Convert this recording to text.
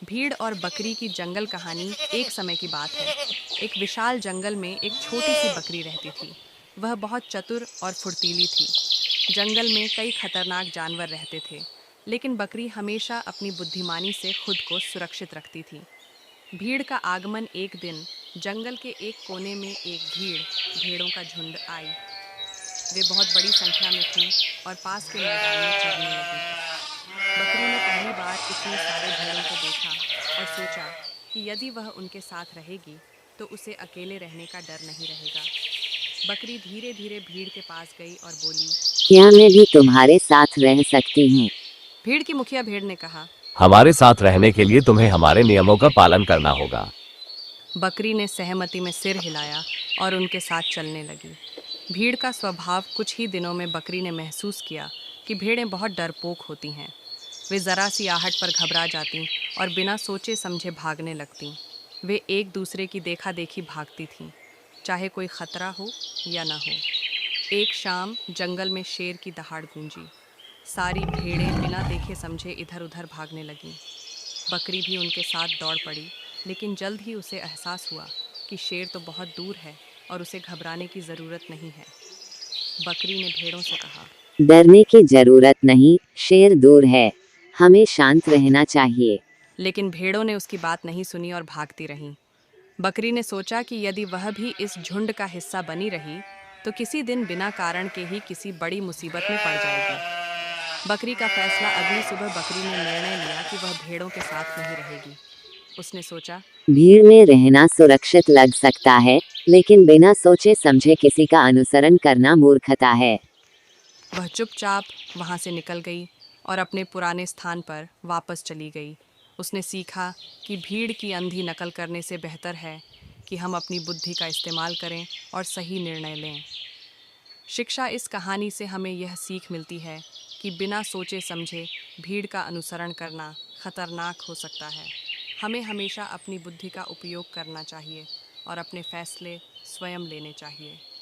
भीड़ और बकरी की जंगल कहानी एक समय की बात है। एक विशाल जंगल में एक छोटी सी बकरी रहती थी। वह बहुत चतुर और फुर्तीली थी। जंगल में कई खतरनाक जानवर रहते थे, लेकिन बकरी हमेशा अपनी बुद्धिमानी से खुद को सुरक्षित रखती थी। भीड़ का आगमन एक दिन जंगल के एक कोने में एक भेड़ों का झुंड आई। वे बहुत बड़ी संख्या में थीं और पास के मैदान में चरने लगी। बकरी ने पहली बार इतने सारे भेड़ों को देखा और सोचा कि यदि वह उनके साथ रहेगी तो उसे अकेले रहने का डर नहीं रहेगा। बकरी धीरे धीरे भीड़ के पास गई और बोली। क्या मैं भी तुम्हारे साथ रह सकती हूँ? भीड़ की मुखिया भेड़ ने कहा। हमारे साथ रहने के लिए तुम्हें हमारे नियमों का पालन करना होगा। बकरी ने सहमति में सिर हिलाया और उनके साथ चलने लगी। भीड़ का स्वभाव कुछ ही दिनों में बकरी ने महसूस किया कि भेड़ें बहुत डरपोक होती हैं। वे ज़रा सी आहट पर घबरा जातीं और बिना सोचे समझे भागने लगतीं। वे एक दूसरे की देखा देखी भागती थीं, चाहे कोई खतरा हो या न हो। एक शाम जंगल में शेर की दहाड़ गूंजी। सारी भेड़ें बिना देखे समझे इधर उधर भागने लगीं। बकरी भी उनके साथ दौड़ पड़ी, लेकिन जल्द ही उसे एहसास हुआ कि शेर तो बहुत दूर है और उसे घबराने की ज़रूरत नहीं है। बकरी ने भेड़ों से कहा। डरने की जरूरत नहीं, शेर दूर है। हमें शांत रहना चाहिए। लेकिन भेड़ों ने उसकी बात नहीं सुनी और भागती रहीं। बकरी ने सोचा कि यदि वह भी इस झुंड का हिस्सा बनी रही तो किसी दिन बिना कारण के ही किसी बड़ी मुसीबत में पड़ जाएगी। बकरी का फैसला अगली सुबह बकरी ने निर्णय लिया कि वह भेड़ों के साथ नहीं रहेगी। उसने सोचा। भीड़ में रहना सुरक्षित लग सकता है, लेकिन बिना सोचे समझे किसी का अनुसरण करना मूर्खता है। वह चुपचाप वहाँ से निकल गई और अपने पुराने स्थान पर वापस चली गई। उसने सीखा कि भीड़ की अंधी नकल करने से बेहतर है कि हम अपनी बुद्धि का इस्तेमाल करें और सही निर्णय लें। शिक्षा इस कहानी से हमें यह सीख मिलती है कि बिना सोचे समझे भीड़ का अनुसरण करना खतरनाक हो सकता है। हमें हमेशा अपनी बुद्धि का उपयोग करना चाहिए और अपने फैसले स्वयं लेने चाहिए।